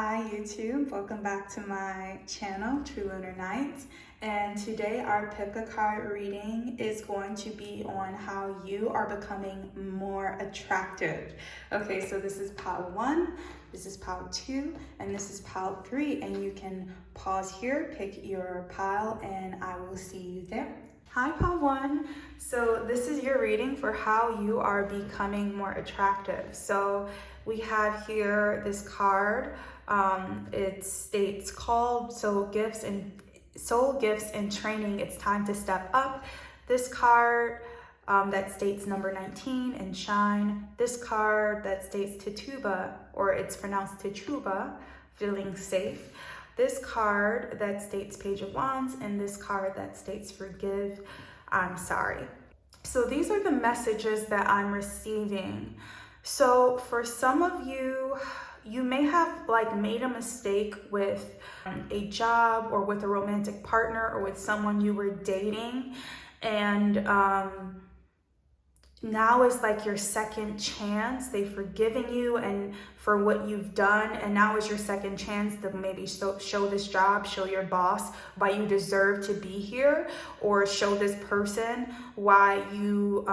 Hi YouTube, welcome back to my channel, True Lunar Nights, and today our pick a card reading is going to be on how you are becoming more attractive. Okay, so this is pile 1, this is pile 2, and this is pile 3, and you can pause here, pick your pile, and I will see you there. Hi pile 1, so this is your reading for how you are becoming more attractive. So we have here this card. It states called soul gifts and training. It's time to step up. This card that states number 19 and shine. This card that states Tituba, or it's pronounced Tituba, feeling safe. This card that states Page of Wands, and this card that states forgive, I'm sorry. So these are the messages that I'm receiving. So for some of you, you may have made a mistake with a job or with a romantic partner or with someone you were dating, and now is like your second chance. They've forgiven you and for what you've done, and now is your second chance to maybe show this job, show your boss why you deserve to be here, or show this person why you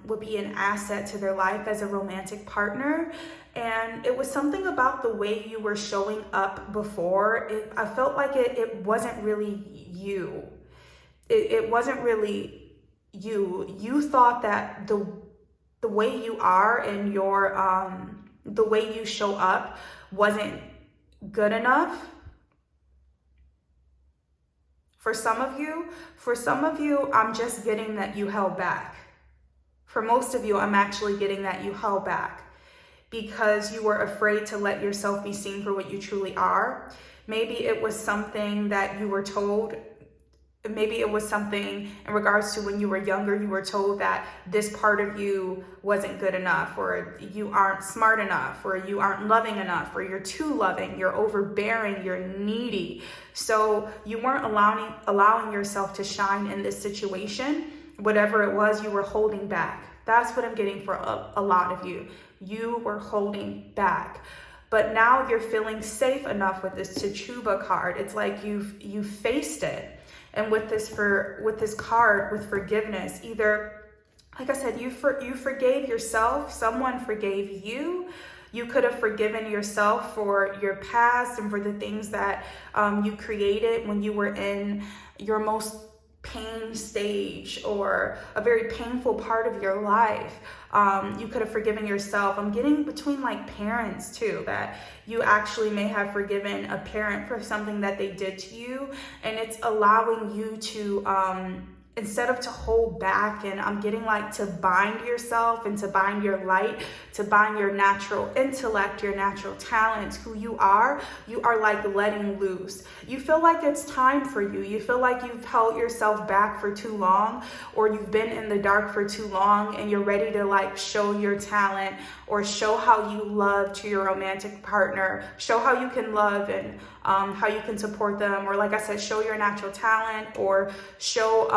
would be an asset to their life as a romantic partner. And it was something about the way you were showing up before. I felt like it wasn't really you. It wasn't really you. You thought that the way you are and your the way you show up wasn't good enough. For some of you, I'm just getting that you held back. For most of you, I'm actually getting that you held back because you were afraid to let yourself be seen for what you truly are. Maybe it was something that you were told. Maybe it was something in regards to when you were younger, you were told that this part of you wasn't good enough, or you aren't smart enough, or you aren't loving enough, or you're too loving, you're overbearing, you're needy. So you weren't allowing yourself to shine in this situation. Whatever it was, you were holding back. That's what I'm getting for a lot of you. You were holding back. But now you're feeling safe enough with this Tituba card. It's like you've faced it. And with this card, with forgiveness, either, like I said, you forgave yourself, someone forgave you. You could have forgiven yourself for your past and for the things that you created when you were in your most pain stage or a very painful part of your life. You could have forgiven yourself. I'm getting between parents too, that you actually may have forgiven a parent for something that they did to you, and it's allowing you to instead of to hold back, and I'm getting to bind yourself and to bind your light, to bind your natural intellect, your natural talents, who you are letting loose. You feel like it's time for you. You feel like you've held yourself back for too long, or you've been in the dark for too long, and you're ready to show your talent or show how you love to your romantic partner, show how you can love and how you can support them, or like I said, show your natural talent, or show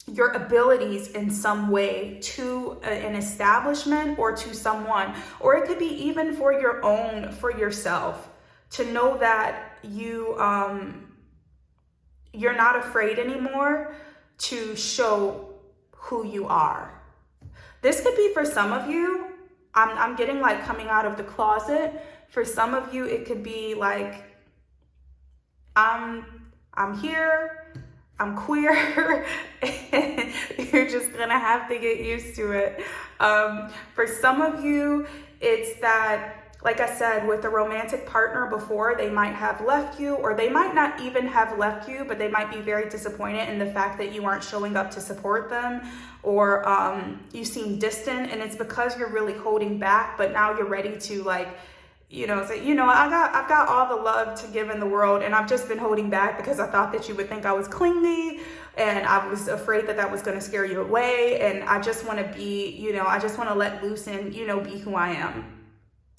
your abilities in some way to an establishment or to someone, or it could be even for yourself, to know that you're not afraid anymore to show who you are. This could be for some of you. I'm getting coming out of the closet. For some of you, it could be I'm here, I'm queer, and you're just gonna have to get used to it. For some of you, it's that, like I said, with a romantic partner before, they might have left you, or they might not even have left you, but they might be very disappointed in the fact that you aren't showing up to support them, or you seem distant, and it's because you're really holding back, but now you're ready to say, I've got all the love to give in the world, and I've just been holding back because I thought that you would think I was clingy, and I was afraid that was going to scare you away, and I just want to be, I just want to let loose and, be who I am.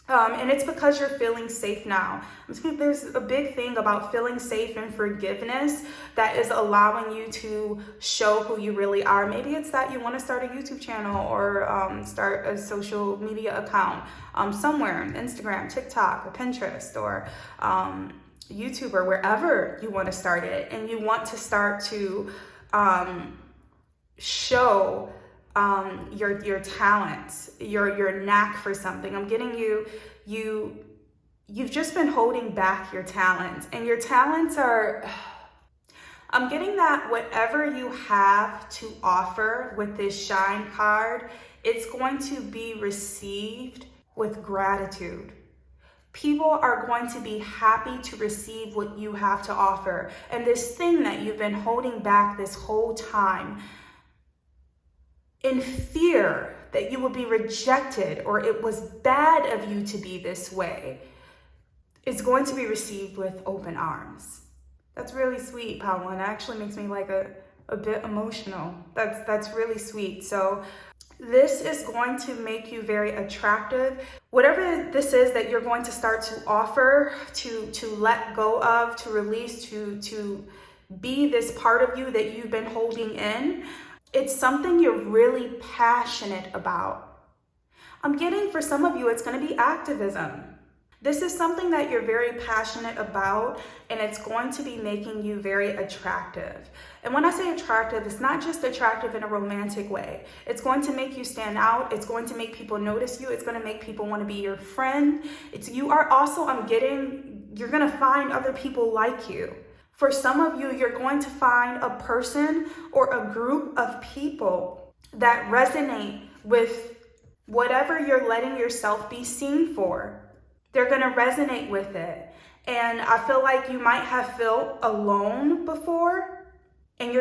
And it's because you're feeling safe now. There's a big thing about feeling safe and forgiveness that is allowing you to show who you really are. Maybe it's that you want to start a YouTube channel or start a social media account somewhere, Instagram, TikTok, or Pinterest, or YouTube, or wherever you want to start it. And you want to start to show your talents, your knack for something. I'm getting you've just been holding back your talents, and your talents are, I'm getting that whatever you have to offer with this shine card, it's going to be received with gratitude. People are going to be happy to receive what you have to offer. And this thing that you've been holding back this whole time, in fear that you will be rejected or it was bad of you to be this way, is going to be received with open arms. That's really sweet, Paolo, and it actually makes me like a bit emotional. That's really sweet. So this is going to make you very attractive. Whatever this is that you're going to start to offer, to let go of, to release, to be this part of you that you've been holding in, it's something you're really passionate about. I'm getting, for some of you, it's going to be activism. This is something that you're very passionate about, and it's going to be making you very attractive. And when I say attractive, it's not just attractive in a romantic way. It's going to make you stand out. It's going to make people notice you. It's going to make people want to be your friend. You are also, you're going to find other people like you. For some of you, you're going to find a person or a group of people that resonate with whatever you're letting yourself be seen for. They're going to resonate with it. And I feel like you might have felt alone before, and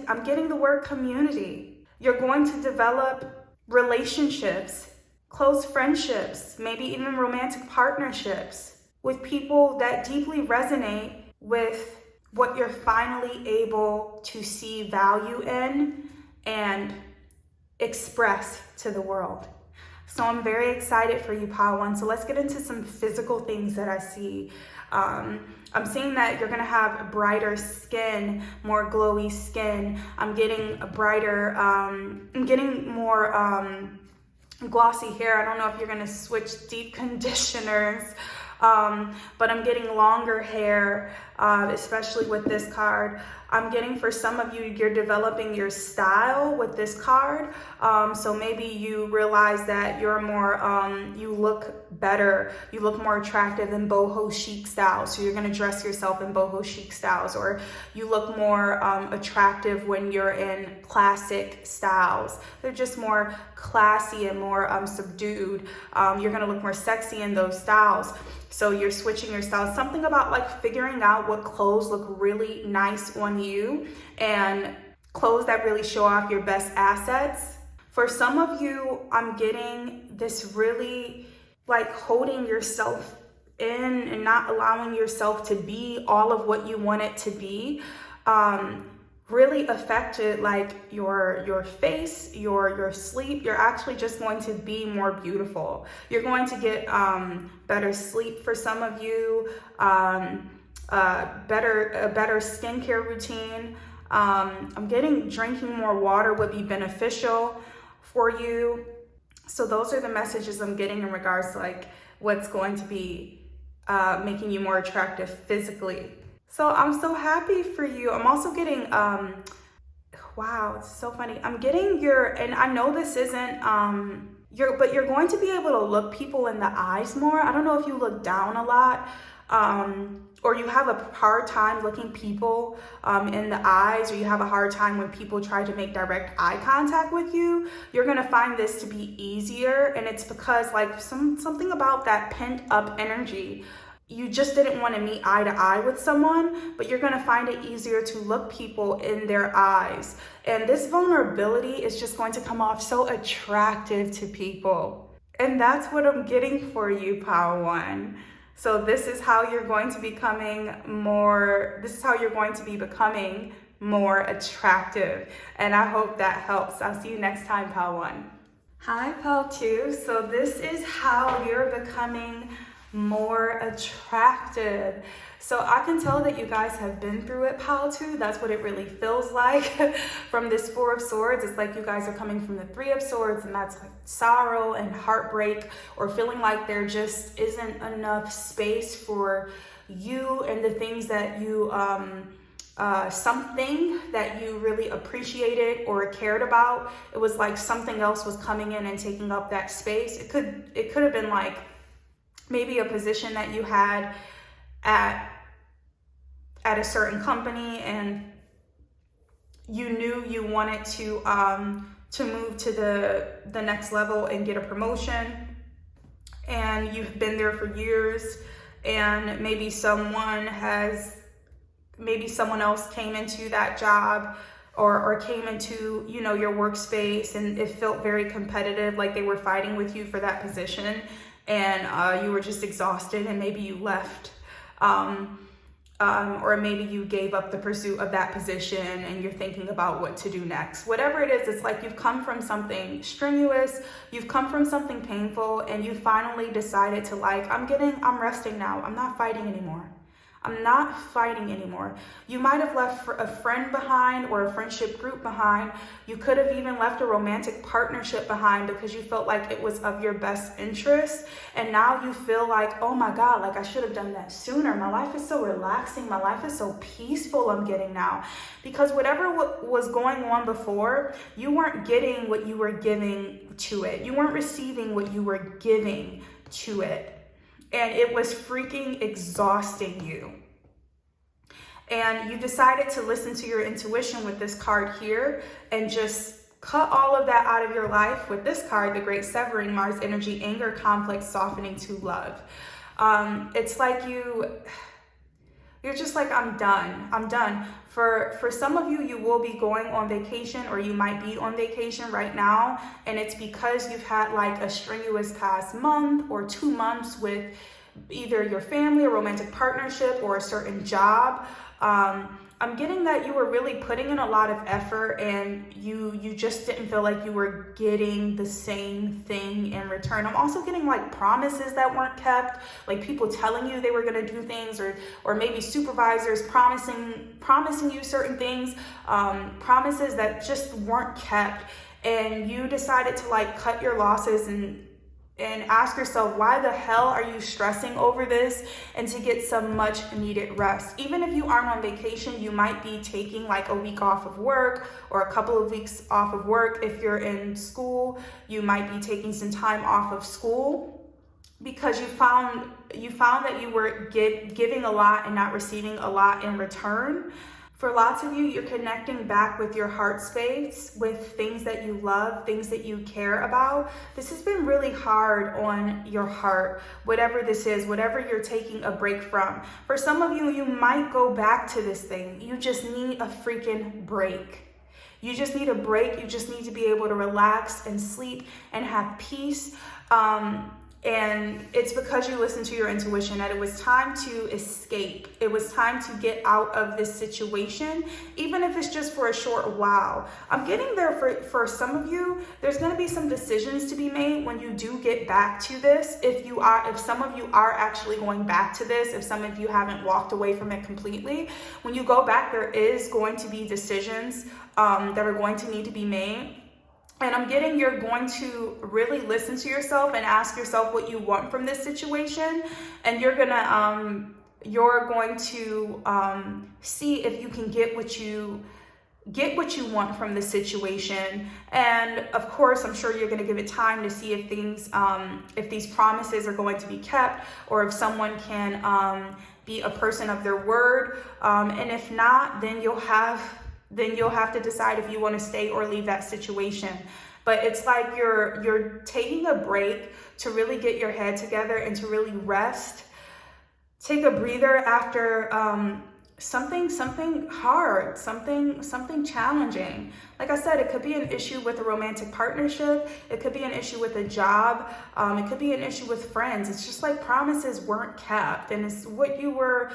I'm getting the word community. You're going to develop relationships, close friendships, maybe even romantic partnerships with people that deeply resonate with what you're finally able to see value in and express to the world. So I'm very excited for you, Pawan. So let's get into some physical things that I see. I'm seeing that you're gonna have brighter skin, more glowy skin. I'm getting a brighter, I'm getting more glossy hair. I don't know if you're gonna switch deep conditioners, but I'm getting longer hair, especially with this card. I'm getting, for some of you, you're developing your style with this card. So maybe you realize that you're more, you look better, you look more attractive in boho chic styles. So you're going to dress yourself in boho chic styles, or you look more attractive when you're in classic styles. They're just more classy and more subdued. You're going to look more sexy in those styles. So you're switching your style. Something about like figuring out what clothes look really nice on you, and clothes that really show off your best assets. For some of you, I'm getting this really like holding yourself in and not allowing yourself to be all of what you want it to be. Really affected like your face, your sleep. You're actually just going to be more beautiful. You're going to get better sleep for some of you, a better skincare routine. I'm getting drinking more water would be beneficial for you. So those are the messages I'm getting in regards to like what's going to be making you more attractive physically. So I'm so happy for you. I'm also getting, wow, it's so funny. I'm getting and I know this isn't, but you're going to be able to look people in the eyes more. I don't know if you look down a lot, or you have a hard time looking people in the eyes, or you have a hard time when people try to make direct eye contact with you. You're gonna find this to be easier, and it's because like something about that pent up energy. You just didn't want to meet eye to eye with someone, but you're going to find it easier to look people in their eyes. And this vulnerability is just going to come off so attractive to people. And that's what I'm getting for you, Power One. So this is how you're going to be becoming more attractive. And I hope that helps. I'll see you next time, Power One. Hi, Pal 2. So this is how you're becoming more attractive. So I can tell that you guys have been through it, Pal 2. That's what it really feels like from this Four of Swords. It's like you guys are coming from the Three of Swords, and that's like sorrow and heartbreak, or feeling like there just isn't enough space for you and the things that you something that you really appreciated or cared about. It was like something else was coming in and taking up that space. It could have been like maybe a position that you had at a certain company, and you knew you wanted to move to the next level and get a promotion, and you've been there for years, and maybe someone else came into that job or came into, you know, your workspace, and it felt very competitive, like they were fighting with you for that position, and you were just exhausted, and maybe you left, or maybe you gave up the pursuit of that position and you're thinking about what to do next. Whatever it is, it's like you've come from something strenuous, you've come from something painful, and you finally decided to like, I'm resting now. I'm not fighting anymore. I'm not fighting anymore. You might have left a friend behind or a friendship group behind. You could have even left a romantic partnership behind because you felt like it was of your best interest. And now you feel like, oh my God, like I should have done that sooner. My life is so relaxing. My life is so peaceful I'm getting now. Because whatever was going on before, you weren't getting what you were giving to it. You weren't receiving what you were giving to it. And it was freaking exhausting you. And you decided to listen to your intuition with this card here and just cut all of that out of your life with this card, the Great Severing, Mars energy, anger, conflict, softening to love. It's like you're just like, I'm done. For some of you, you will be going on vacation, or you might be on vacation right now, and it's because you've had like a strenuous past month or 2 months with either your family, a romantic partnership, or a certain job. I'm getting that you were really putting in a lot of effort, and you just didn't feel like you were getting the same thing in return. I'm also getting like promises that weren't kept, like people telling you they were going to do things, or maybe supervisors promising you certain things, promises that just weren't kept, and you decided to like cut your losses and ask yourself, why the hell are you stressing over this, and to get some much needed rest. Even if you aren't on vacation, you might be taking like a week off of work or a couple of weeks off of work. If you're in school, you might be taking some time off of school because you found that you were giving a lot and not receiving a lot in return. For lots of you, you're connecting back with your heart space, with things that you love, things that you care about. This has been really hard on your heart, whatever this is, whatever you're taking a break from. For some of you, you might go back to this thing. You just need a freaking break. You just need a break. You just need to be able to relax and sleep and have peace. And it's because you listened to your intuition that it was time to escape. It was time to get out of this situation, even if it's just for a short while. I'm getting there for some of you. There's going to be some decisions to be made when you do get back to this. If some of you are actually going back to this, if some of you haven't walked away from it completely, when you go back, there is going to be decisions that are going to need to be made. And I'm getting you're going to really listen to yourself and ask yourself what you want from this situation, and you're going to see if you can get what you want from the situation. And of course, I'm sure you're going to give it time to see if these promises are going to be kept, or if someone can be a person of their word. And if not, then you'll have to decide if you want to stay or leave that situation. But it's like you're taking a break to really get your head together and to really rest. Take a breather after something hard, something challenging. Like I said, it could be an issue with a romantic partnership, it could be an issue with a job, it could be an issue with friends. It's just like promises weren't kept, and it's what you were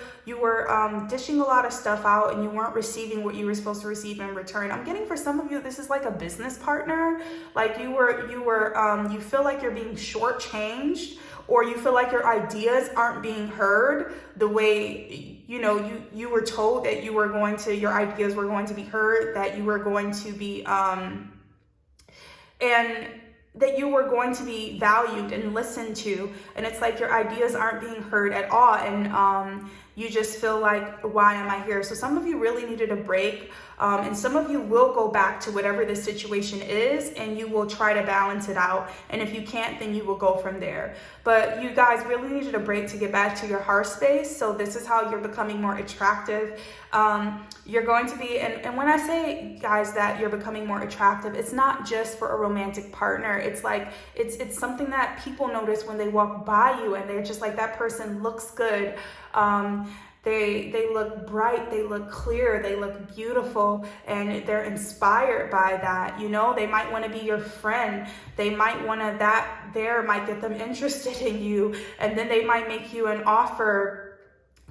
dishing a lot of stuff out, and you weren't receiving what you were supposed to receive in return. I'm getting, for some of you, this is like a business partner. Like you feel like you're being shortchanged, or you feel like your ideas aren't being heard the way you were told that your ideas were going to be heard, that you were going to be and that you were going to be valued and listened to, and it's like your ideas aren't being heard at all, and you just feel like, why am I here? So some of you really needed a break, and some of you will go back to whatever the situation is, and you will try to balance it out, and if you can't, then you will go from there. But you guys really needed a break to get back to your heart space. So this is how you're becoming more attractive. You're going to be, and when I say, guys, that you're becoming more attractive, it's not just for a romantic partner. It's like, it's something that people notice when they walk by you, and they're just like, that person looks good. They look bright, they look clear, they look beautiful, and they're inspired by that. They might want to be your friend. They might want to, might get them interested in you, and then they might make you an offer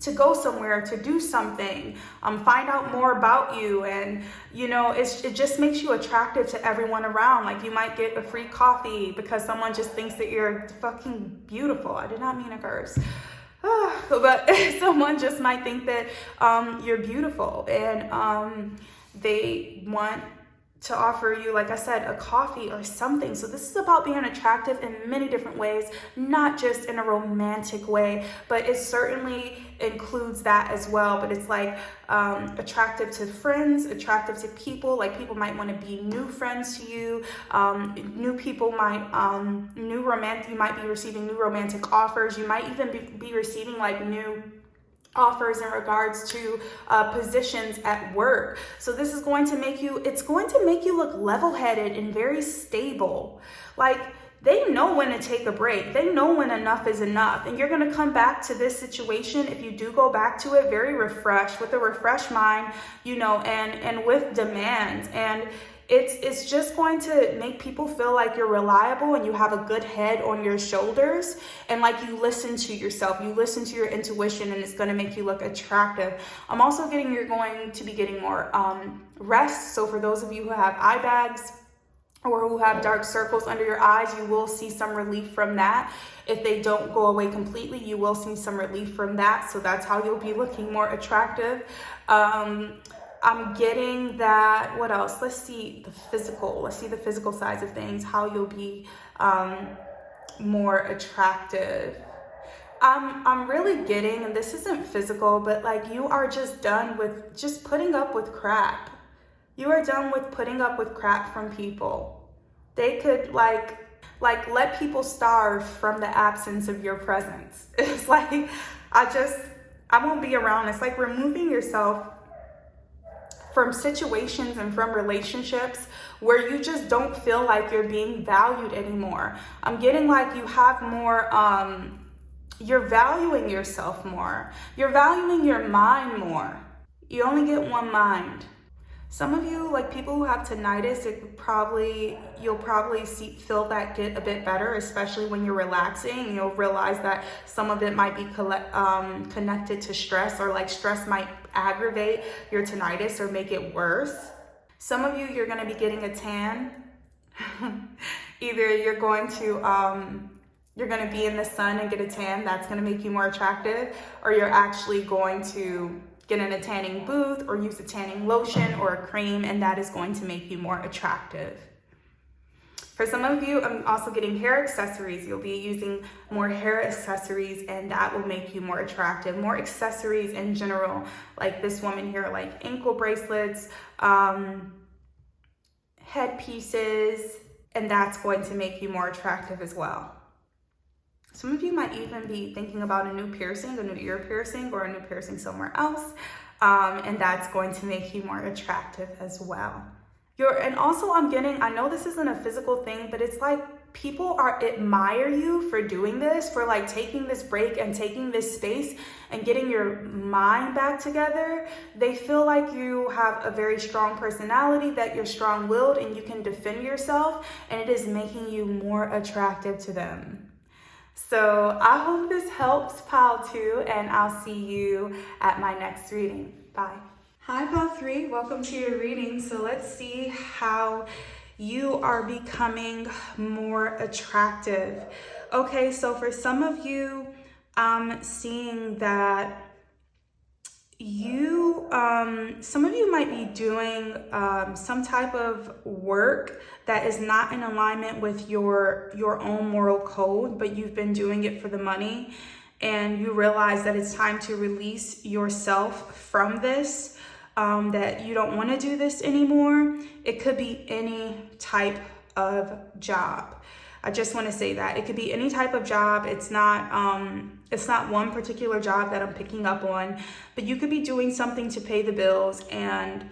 to go somewhere, to do something, find out more about you, and it just makes you attractive to everyone around. Like, you might get a free coffee because someone just thinks that you're fucking beautiful. I did not mean to curse. But someone just might think that you're beautiful, and they want to offer you, like I said, a coffee or something. So this is about being attractive in many different ways, not just in a romantic way, but it certainly includes that as well. But it's like attractive to friends, attractive to people. Like, people might want to be new friends to you. New people might, you might be receiving new romantic offers. You might even be receiving like new offers in regards to positions at work. So this is going to make you, look level-headed and very stable. Like, they know when to take a break. They know when enough is enough. And you're going to come back to this situation, if you do go back to it, very refreshed, with a refreshed mind, and with demands. And it's just going to make people feel like you're reliable, and you have a good head on your shoulders, and like you listen to yourself, you listen to your intuition, and it's going to make you look attractive. I'm also getting, you're going to be getting more rest. So for those of you who have eye bags or who have dark circles under your eyes, you will see some relief from that. If they don't go away completely, you will see some relief from that. So that's how you'll be looking more attractive. I'm getting that, what else? Let's see the physical sides of things, how you'll be more attractive. I'm really getting, and this isn't physical, but like, you are just done with just putting up with crap. You are done with putting up with crap from people. They could like let people starve from the absence of your presence. It's like, I won't be around. It's like removing yourself from situations and from relationships where you just don't feel like you're being valued anymore. I'm getting like you have more, you're valuing yourself more. You're valuing your mind more. You only get one mind. Some of you, like people who have tinnitus, you'll probably feel that get a bit better, especially when you're relaxing. You'll realize that some of it might be connected to stress, or like stress might aggravate your tinnitus or make it worse. Some of you, you're going to be getting a tan. Either you're going to be in the sun and get a tan, that's going to make you more attractive, or you're actually going to get in a tanning booth or use a tanning lotion or a cream, and that is going to make you more attractive. For some of you, I'm also getting hair accessories. You'll be using more hair accessories, and that will make you more attractive. More accessories in general, like this woman here, like ankle bracelets, headpieces, and that's going to make you more attractive as well. Some of you might even be thinking about a new piercing, a new ear piercing, or a new piercing somewhere else, and that's going to make you more attractive as well. And also I'm getting, I know this isn't a physical thing, but it's like people admire you for doing this, for like taking this break and taking this space and getting your mind back together. They feel like you have a very strong personality, that you're strong-willed and you can defend yourself, and it is making you more attractive to them. So I hope this helps, pile 2, and I'll see you at my next reading. Bye. Hi, pile 3. Welcome to your reading. So let's see how you are becoming more attractive. Okay, so for some of you, I'm seeing that some of you might be doing some type of work that is not in alignment with your own moral code, but you've been doing it for the money, and you realize that it's time to release yourself from this, that you don't want to do this anymore. It could be any type of job. I just want to say that it could be any type of job. It's not one particular job that I'm picking up on, but you could be doing something to pay the bills, and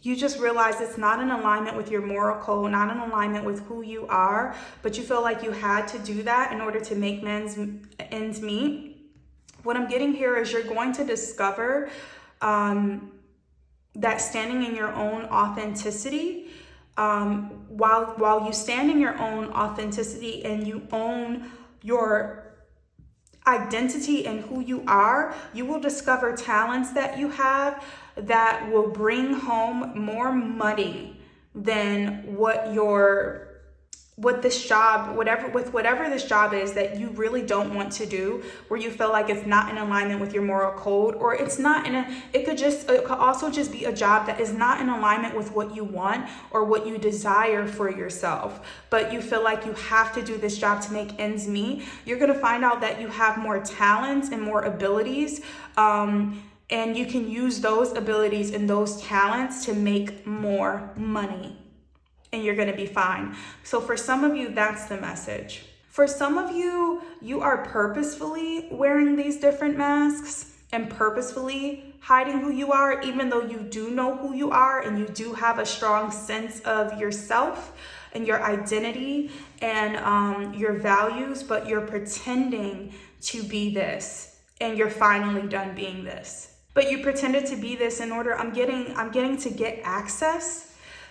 you just realize it's not in alignment with your moral code, not in alignment with who you are, but you feel like you had to do that in order to make ends meet. What I'm getting here is you're going to discover that standing in your own authenticity, while you stand in your own authenticity and you own your identity and who you are, you will discover talents that you have that will bring home more money than whatever this job is that you really don't want to do, where you feel like it's not in alignment with your moral code, or it could also just be a job that is not in alignment with what you want or what you desire for yourself, but you feel like you have to do this job to make ends meet. You're going to find out that you have more talents and more abilities, and you can use those abilities and those talents to make more money, and you're going to be fine. So for some of you, that's the message. For some of you, you are purposefully wearing these different masks and purposefully hiding who you are, even though you do know who you are and you do have a strong sense of yourself and your identity and your values, but you're pretending to be this, and you're finally done being this. But you pretended to be this in order, I'm getting to get access.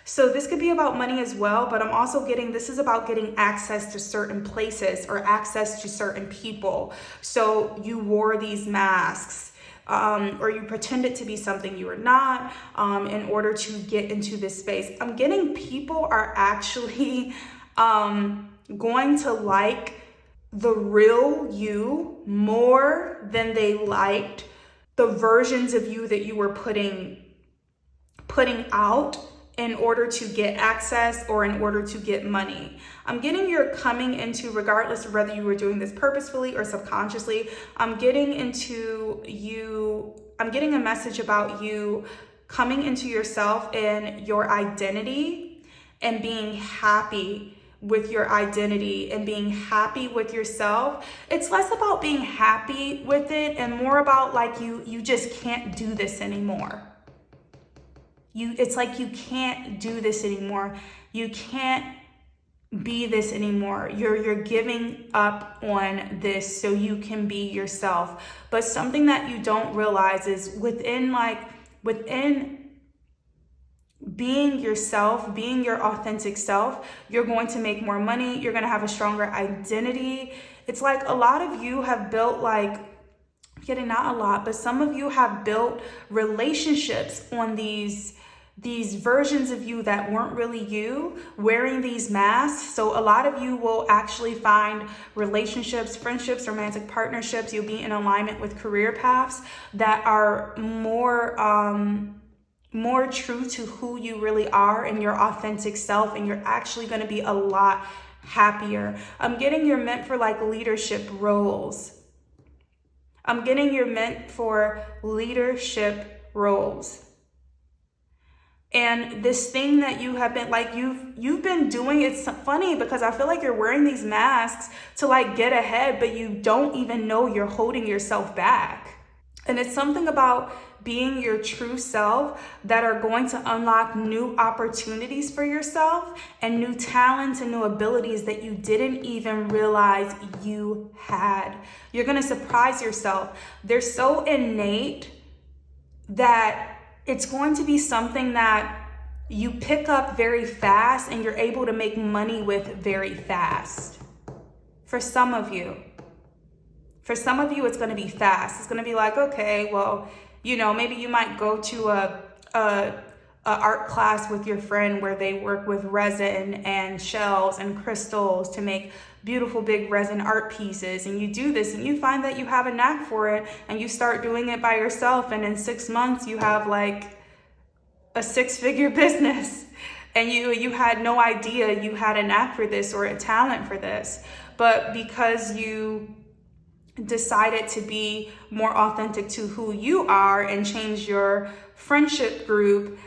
So this could be about money as well, but I'm also getting, this is about getting access to certain places or access to certain people. So you wore these masks, or you pretended to be something you were not, in order to get into this space. I'm getting people are actually going to like the real you more than they liked the versions of you that you were putting out in order to get access or in order to get money. I'm getting you're coming into, regardless of whether you were doing this purposefully or subconsciously, I'm getting a message about you coming into yourself and your identity and being happy with your identity and being happy with yourself. It's less about being happy with it and more about like you just can't do this anymore. It's like you can't do this anymore. You can't be this anymore. You're giving up on this so you can be yourself. But something that you don't realize is within being yourself, being your authentic self, you're going to make more money. You're going to have a stronger identity. It's like a lot of you have built not a lot, but some of you have built relationships on these versions of you that weren't really you, wearing these masks. So a lot of you will actually find relationships, friendships, romantic partnerships. You'll be in alignment with career paths that are more true to who you really are and your authentic self, and you're actually going to be a lot happier. I'm getting you're meant for like leadership roles. I'm getting you're meant for leadership roles. And this thing that you have been like, you've been doing, it's funny because I feel like you're wearing these masks to like get ahead, but you don't even know you're holding yourself back. And it's something about being your true self that are going to unlock new opportunities for yourself and new talents and new abilities that you didn't even realize you had. You're going to surprise yourself. They're so innate that it's going to be something that you pick up very fast and you're able to make money with very fast. For some of you, it's going to be fast. It's going to be like, okay, well, you know, maybe you might go to a art class with your friend where they work with resin and shells and crystals to make beautiful big resin art pieces. And you do this and you find that you have a knack for it and you start doing it by yourself. And in 6 months, you have like a 6-figure business and you had no idea you had a knack for this or a talent for this. But because you decided to be more authentic to who you are and change your friendship group,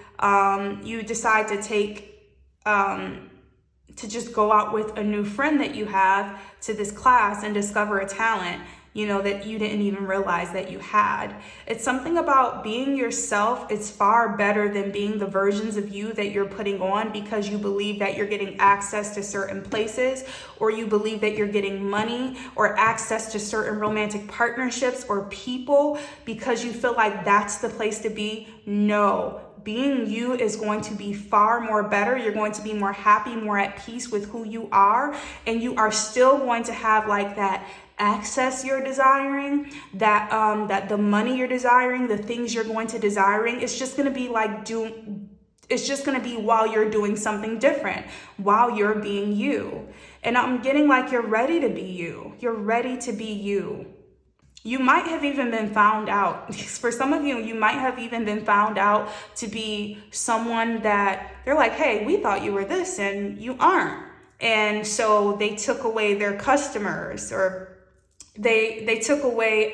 you decide to take to just go out with a new friend that you have to this class and discover a talent, you know, that you didn't even realize that you had. It's something about being yourself. It's far better than being the versions of you that you're putting on because you believe that you're getting access to certain places, or you believe that you're getting money or access to certain romantic partnerships or people because you feel like that's the place to be. No. Being you is going to be far more better. You're going to be more happy, more at peace with who you are, and you are still going to have like that access you're desiring, that the money you're desiring, the things you're going to desiring. It's just going to be like it's just going to be while you're doing something different, while you're being you. And I'm getting like you're ready to be you. You're ready to be you. You might have even been found out. For some of you, you might have even been found out to be someone that they're like, hey, we thought you were this and you aren't. And so they took away their customers, or they took away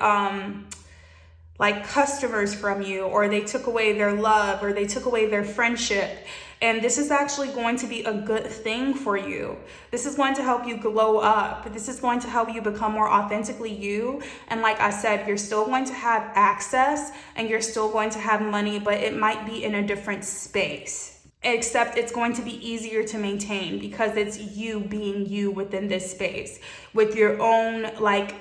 like customers from you, or they took away their love, or they took away their friendship. And this is actually going to be a good thing for you. This is going to help you glow up. This is going to help you become more authentically you. And like I said, you're still going to have access and you're still going to have money, but it might be in a different space. Except it's going to be easier to maintain because it's you being you within this space with your own, like,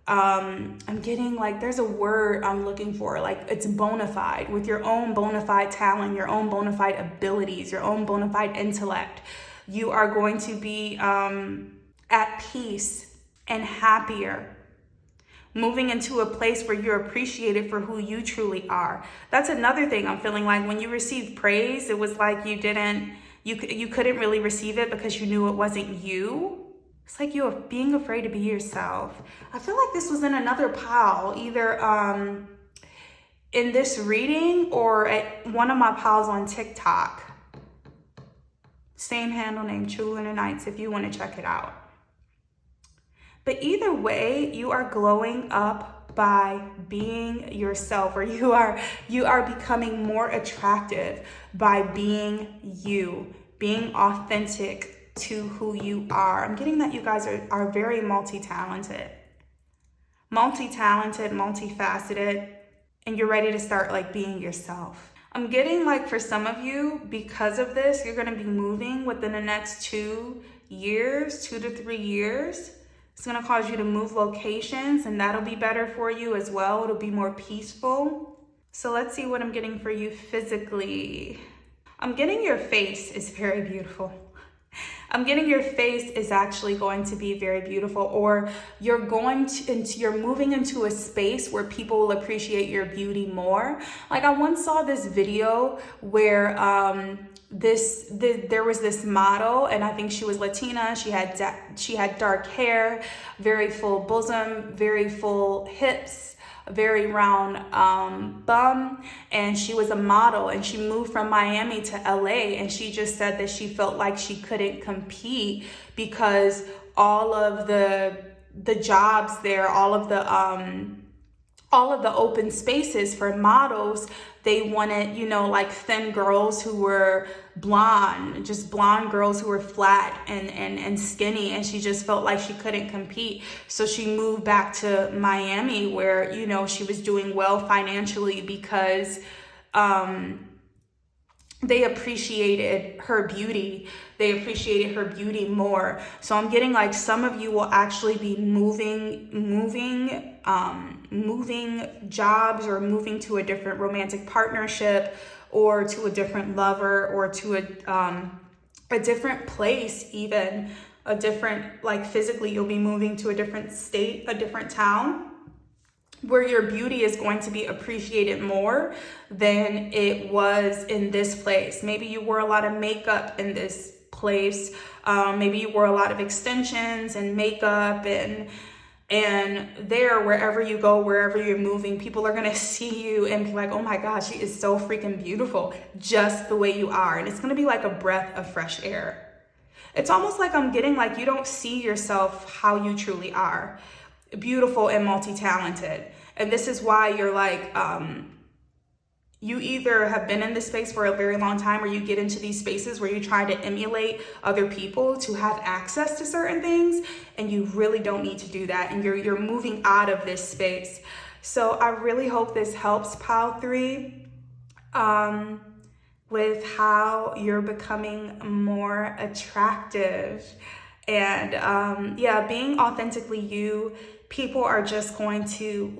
I'm getting like, there's a word I'm looking for, like it's bona fide, with your own bona fide talent, your own bona fide abilities, your own bona fide intellect. You are going to be at peace and happier, moving into a place where you're appreciated for who you truly are. That's another thing I'm feeling like when you receive praise, it was like you couldn't really receive it because you knew it wasn't you. It's like you're being afraid to be yourself. I feel like this was in another pile, either in this reading or at one of my piles on TikTok. Same handle name, truelunarnights, if you want to check it out. But either way, you are glowing up by being yourself, or you are becoming more attractive by being you, being authentic to who you are. I'm getting that you guys are very multi-talented, multifaceted, and you're ready to start like being yourself. I'm getting like for some of you, because of this, you're going to be moving within the next 2 years, 2 to 3 years. It's going to cause you to move locations, and that'll be better for you as well. It'll be more peaceful. So let's see what I'm getting for you physically. I'm getting your face is very beautiful. I'm getting your face is actually going to be very beautiful, or you're moving into a space where people will appreciate your beauty more. Like I once saw this video where there was this model, and I think she was Latina. She had dark hair, very full bosom, very full hips, very round bum, and she was a model, and she moved from Miami to LA, and she just said that she felt like she couldn't compete because all of the jobs there, all of all of the open spaces for models. They wanted, you know, like thin girls who were blonde, just blonde girls who were flat and skinny, and she just felt like she couldn't compete. So she moved back to Miami, where, you know, she was doing well financially because they appreciated her beauty. They appreciated her beauty more. So I'm getting like some of you will actually be moving jobs, or moving to a different romantic partnership, or to a different lover, or to a different place, even a different, like physically you'll be moving to a different state, a different town, where your beauty is going to be appreciated more than it was in this place. Maybe you wore a lot of makeup in this place. Maybe you wore a lot of extensions and makeup, and there, wherever you go, wherever you're moving, people are gonna see you and be like, oh my gosh, she is so freaking beautiful, just the way you are. And it's gonna be like a breath of fresh air. It's almost like I'm getting like you don't see yourself how you truly are. Beautiful and multi-talented. And this is why you're like, you either have been in this space for a very long time, or you get into these spaces where you try to emulate other people to have access to certain things, and you really don't need to do that, and you're moving out of this space. So I really hope this helps, Pile 3, with how you're becoming more attractive. And yeah, being authentically you, people are just going to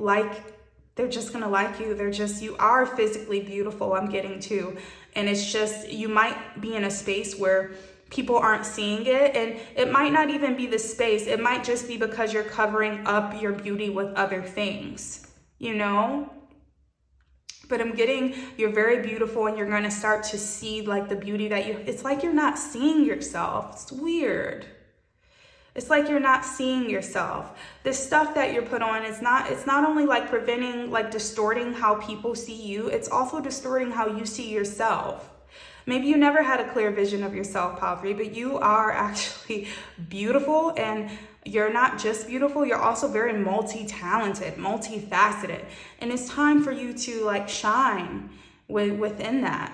they're just going to like you. You are physically beautiful, I'm getting to. And it's just, you might be in a space where people aren't seeing it. And it might not even be the space. It might just be because you're covering up your beauty with other things, you know? But I'm getting, you're very beautiful, and you're going to start to see like the beauty that it's like you're not seeing yourself. It's weird. It's like you're not seeing yourself. This stuff that you're put on, it's not only like preventing, like distorting how people see you, it's also distorting how you see yourself. Maybe you never had a clear vision of yourself, Pile 3, but you are actually beautiful, and you're not just beautiful, you're also very multi-talented, multifaceted. And it's time for you to like shine within that,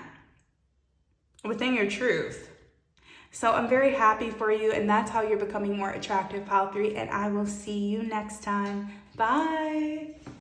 within your truth. So I'm very happy for you, and that's how you're becoming more attractive, Pile 3, and I will see you next time. Bye.